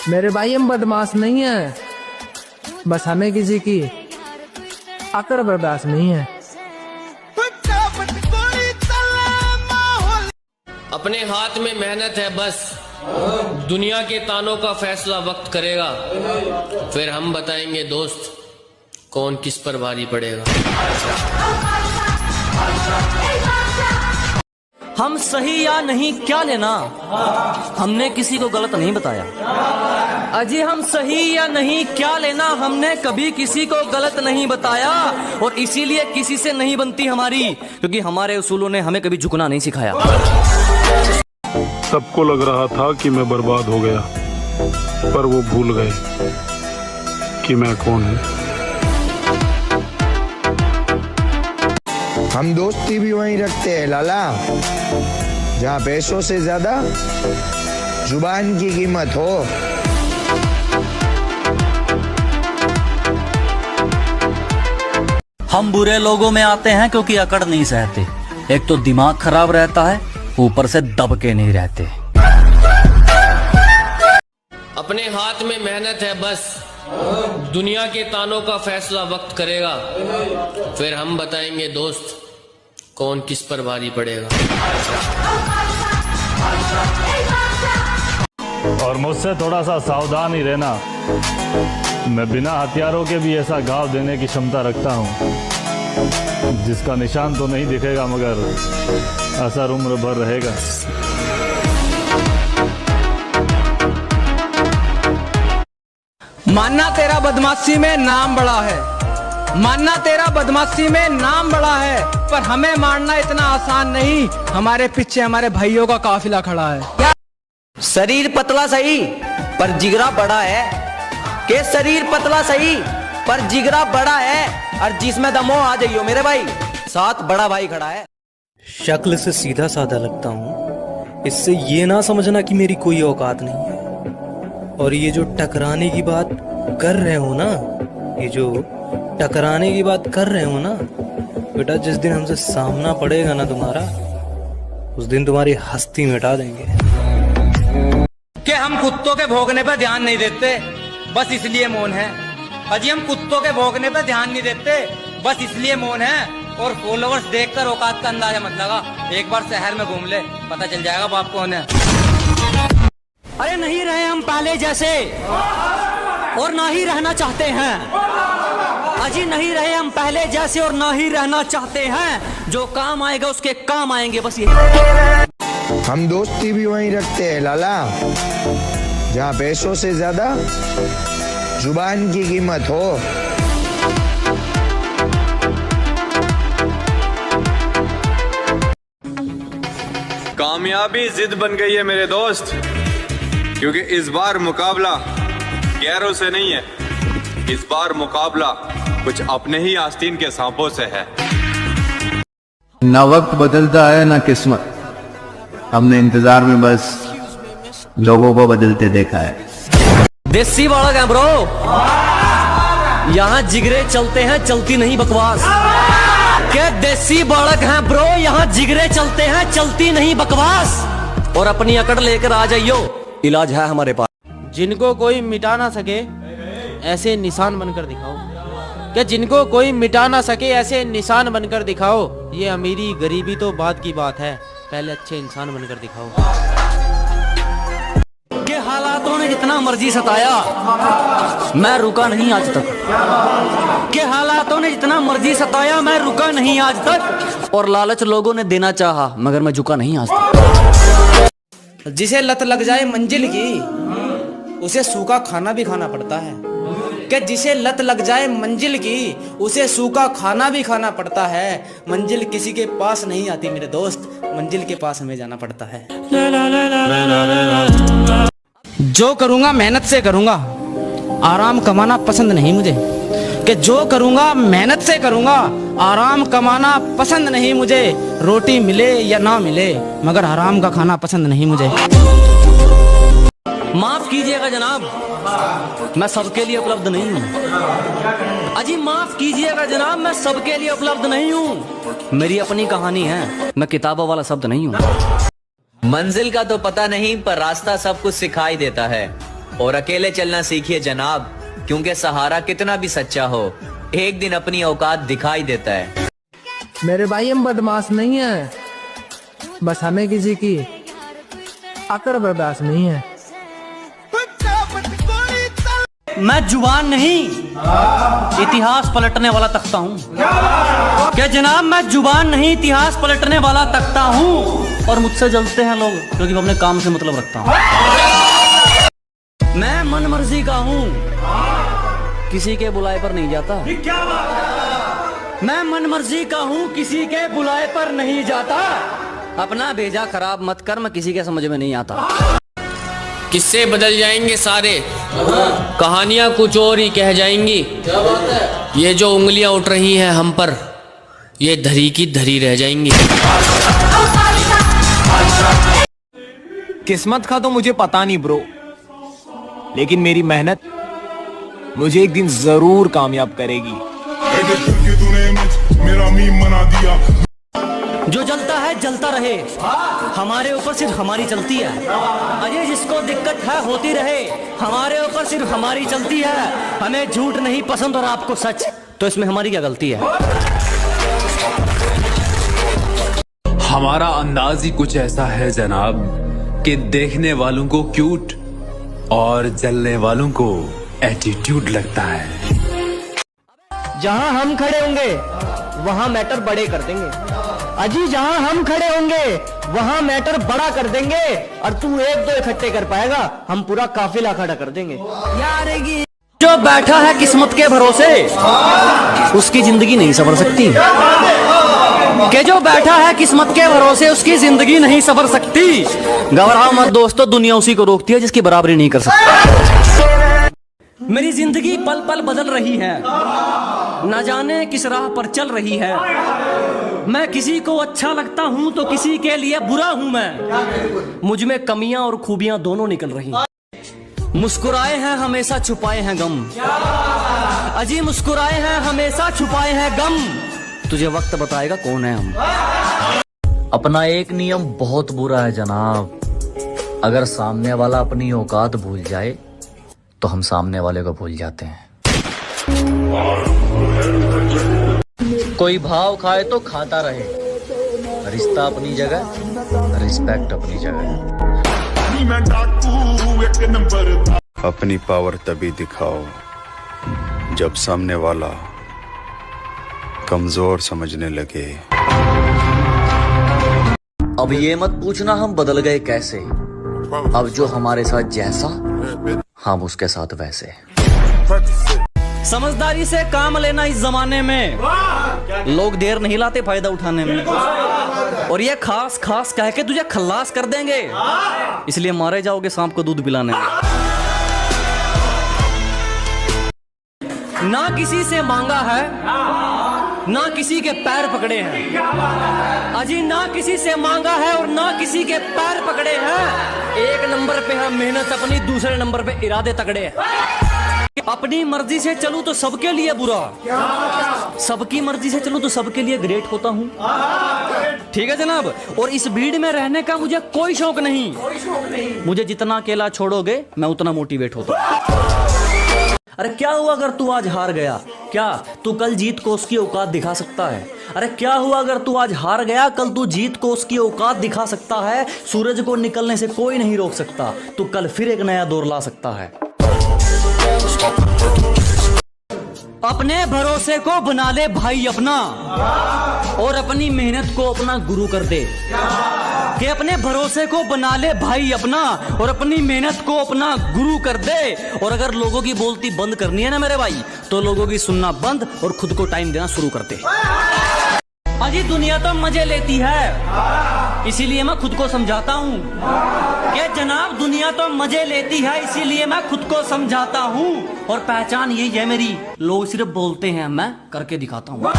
मेरे भाई हम बदमाश नहीं है, बस हमें किसी की अकड़ बर्दाश्त नहीं है। अपने हाथ में मेहनत है, बस दुनिया के तानों का फैसला वक्त करेगा, फिर हम बताएंगे दोस्त कौन किस पर भारी पड़ेगा। हम सही या नहीं क्या लेना, हमने किसी को गलत नहीं बताया। अजी हम सही या नहीं क्या लेना, हमने कभी किसी को गलत नहीं बताया, और इसीलिए किसी से नहीं बनती हमारी, क्योंकि हमारे उसूलों ने हमें कभी झुकना नहीं सिखाया। सबको लग रहा था कि मैं बर्बाद हो गया, पर वो भूल गए कि मैं कौन हूँ। हम दोस्ती भी वहीं रखते हैं लाला, जहाँ पैसों से ज्यादा जुबान की कीमत हो। हम बुरे लोगों में आते हैं क्योंकि अकड़ नहीं सहते। एक तो दिमाग खराब रहता है, ऊपर से दब के नहीं रहते। अपने हाथ में मेहनत है, बस दुनिया के तानों का फैसला वक्त करेगा, फिर हम बताएंगे दोस्त कौन किस पर भारी पड़ेगा। और मुझसे थोड़ा सा सावधान ही रहना, मैं बिना हथियारों के भी ऐसा घाव देने की क्षमता रखता हूँ जिसका निशान तो नहीं दिखेगा मगर असर उम्र भर रहेगा। मानना तेरा बदमाशी में नाम बड़ा है, मानना तेरा बदमाशी में नाम बड़ा है, पर हमें मारना इतना आसान नहीं। हमारे पीछे हमारे भाइयों का काफिला खड़ा है। शरीर पतला सही पर जिगरा बड़ा है, के शरीर पतला सही पर जिगरा बड़ा है, और जिसमें दमो आ जाइयो मेरे भाई, साथ बड़ा भाई खड़ा है। शक्ल से सीधा साधा लगता हूँ, इससे ये ना समझना कि मेरी कोई औकात नहीं है। और ये जो टकराने की बात कर रहे हो ना, ये जो टकराने की बात कर रहे हो ना बेटा, जिस दिन हमसे सामना पड़ेगा ना तुम्हारा, उस दिन तुम्हारी हस्ती मिटा देंगे। कि हम कुत्तों के भौंकने पर ध्यान नहीं देते, बस इसलिए मौन है। अजी हम कुत्तों के भौंकने पर ध्यान नहीं देते, बस इसलिए मौन है। और फॉलोवर्स देखकर औकात का अंदाजा मत लगा, एक बार शहर में घूम ले, पता चल जाएगा बाप कौन है। अरे नहीं रहे हम पहले जैसे, और ना ही रहना चाहते हैं। अजी नहीं रहे हम पहले जैसे, और ना ही रहना चाहते हैं। जो काम आएगा उसके काम आएंगे, बस ये। हम दोस्ती भी वहीं रखते हैं लाला, जहाँ पैसों से ज्यादा जुबान की कीमत हो। कामयाबी जिद बन गई है मेरे दोस्त, क्योंकि इस बार मुकाबला गैरों से नहीं है, इस बार मुकाबला कुछ अपने ही आस्तीन के सांपों से है। ना वक्त बदलता है ना किस्मत, हमने इंतजार में बस लोगों को बदलते देखा है। देसी बालक है ब्रो, यहाँ जिगरे चलते हैं, चलती नहीं बकवास। क्या देसी बालक हैं ब्रो, यहाँ जिगरे चलते हैं, चलती नहीं बकवास। और अपनी अकड़ लेकर आ जाइयो, इलाज है हमारे पास। जिनको कोई मिटा ना सके ऐसे निशान बनकर दिखाओ, क्या जिनको कोई मिटा ना सके ऐसे निशान बनकर दिखाओ। ये अमीरी गरीबी तो बाद की बात है, पहले अच्छे इंसान बनकर दिखाओ। के हालातों ने जितना मर्जी सताया, मैं रुका नहीं आज तक। के हालातों ने जितना मर्जी सताया, मैं रुका नहीं आज तक। और लालच लोगों ने देना चाहा, मगर मैं झुका नहीं आज तक। जिसे लत लग जाए मंजिल की, उसे सूखा खाना भी खाना पड़ता है। कि जिसे लत लग जाए मंजिल की, उसे सूखा खाना भी खाना पड़ता है। मंजिल किसी के पास नहीं आती मेरे दोस्त, मंजिल के पास हमें जाना पड़ता है। जो करूंगा मेहनत से करूंगा, आराम कमाना पसंद नहीं मुझे। कि जो करूंगा मेहनत से करूंगा, आराम कमाना पसंद नहीं मुझे। रोटी मिले या ना मिले, मगर हराम का खाना पसंद नहीं मुझे। माफ कीजिएगा जनाब, मैं सबके लिए उपलब्ध नहीं हूँ। अजी माफ कीजिएगा जनाब, मैं सबके लिए उपलब्ध नहीं हूँ। मेरी अपनी कहानी है, मैं किताबों वाला शब्द नहीं हूँ। मंजिल का तो पता नहीं, पर रास्ता सब कुछ सिखाई देता है। और अकेले चलना सीखिए जनाब, क्योंकि सहारा कितना भी सच्चा हो एक दिन अपनी औकात दिखाई देता है। मेरे भाई हम बदमाश नहीं है, बस हमें किसी की अकड़ बर्दाश्त नहीं है। मैं जुबान नहीं इतिहास पलटने वाला तख्ता हूँ। क्या जनाब, मैं जुबान नहीं इतिहास पलटने वाला तख्ता हूँ। और मुझसे जलते हैं लोग क्योंकि मैं अपने काम से मतलब रखता हूँ। मैं मन मर्जी का हूँ, किसी के बुलाए पर नहीं जाता। मैं मन मर्जी का हूँ, किसी के बुलाए पर नहीं जाता। अपना भेजा खराब मत कर, मैं किसी के समझ में नहीं आता। किस्से बदल जाएंगे सारे, कहानियां कुछ और ही कह जाएंगी। ये जो उंगलियां उठ रही हैं हम पर, ये धरी की धरी रह जाएंगी। किस्मत का तो मुझे पता नहीं ब्रो, लेकिन मेरी मेहनत मुझे एक दिन जरूर कामयाब करेगी। जो जलता है जलता रहे, हमारे ऊपर सिर्फ हमारी चलती है। अजय जिसको दिक्कत है होती रहे, हमारे ऊपर सिर्फ हमारी चलती है। हमें झूठ नहीं पसंद और आपको सच, तो इसमें हमारी क्या गलती है? हमारा अंदाज ही कुछ ऐसा है जनाब कि देखने वालों को क्यूट और जलने वालों को एटीट्यूड लगता है। जहां हम खड़े होंगे वहां मैटर बड़े कर देंगे। अजी जहां हम खड़े होंगे वहां मैटर बड़ा कर देंगे, और तू एक दो इकट्ठे कर पाएगा, हम पूरा काफिला खड़ा कर देंगे। जो बैठा है किस्मत के भरोसे, उसकी जिंदगी नहीं संवर सकती। कि जो बैठा है किस्मत के भरोसे, उसकी जिंदगी नहीं संवर सकती। घबराओ मत दोस्तों, दुनिया उसी को रोकती है जिसकी बराबरी नहीं कर सकती। मेरी जिंदगी पल पल बदल रही है, न जाने किस राह पर चल रही है। मैं किसी को अच्छा लगता हूं तो किसी के लिए बुरा हूं मैं। मुझ में कमियां और खूबियां दोनों निकल रही। मुस्कुराए हैं हमेशा छुपाए हैं गम। अजी मुस्कुराए हैं हमेशा छुपाए हैं गम। तुझे वक्त बताएगा कौन है हम। अपना एक नियम बहुत बुरा है जनाब, अगर सामने वाला अपनी औकात भूल जाए तो हम सामने वाले को भूल जाते हैं। कोई भाव खाए तो खाता रहे, रिश्ता अपनी जगह, रिस्पेक्ट अपनी जगह। अपनी पावर तभी दिखाओ जब सामने वाला कमजोर समझने लगे। अब ये मत पूछना हम बदल गए कैसे, अब जो हमारे साथ जैसा हम उसके साथ वैसे। समझदारी से काम लेना इस जमाने में, लोग देर नहीं लाते फायदा उठाने में। और ये खास खास कह के तुझे खल्लास कर देंगे, इसलिए मारे जाओगे सांप को दूध पिलाने में। ना किसी से मांगा है, ना किसी के पैर पकड़े हैं। अजी ना किसी से मांगा है और ना किसी के पैर पकड़े हैं। एक नंबर पे है मेहनत अपनी, दूसरे नंबर पे इरादे तगड़े हैं। अपनी मर्जी से चलूं तो सबके लिए बुरा, सबकी मर्जी से चलूं तो सबके लिए ग्रेट होता हूं। ठीक है जनाब। और इस भीड़ में रहने का मुझे कोई शौक नहीं। मुझे जितना अकेला छोड़ोगे मैं उतना मोटिवेट होता हूं। अरे क्या हुआ अगर तू आज हार गया? क्या तू कल जीत को उसकी औकात दिखा सकता है? अरे क्या हुआ अगर तू आज हार गया, कल तू जीत को उसकी औकात दिखा सकता है। सूरज को निकलने से कोई नहीं रोक सकता, तू कल फिर एक नया दौर ला सकता है। अपने भरोसे को बना ले भाई अपना, और अपनी मेहनत को अपना गुरु कर दे। कि अपने भरोसे को बना ले भाई अपना, और अपनी मेहनत को अपना गुरु कर दे। और अगर लोगों की बोलती बंद करनी है ना मेरे भाई, तो लोगों की सुनना बंद और खुद को टाइम देना शुरू कर दे। अजी दुनिया तो मजे लेती है, इसीलिए मैं खुद को समझाता हूँ कि जनाब दुनिया तो मजे लेती है, इसीलिए मैं खुद को समझाता हूँ। और पहचान यही है मेरी, लोग सिर्फ बोलते हैं, मैं करके दिखाता हूँ।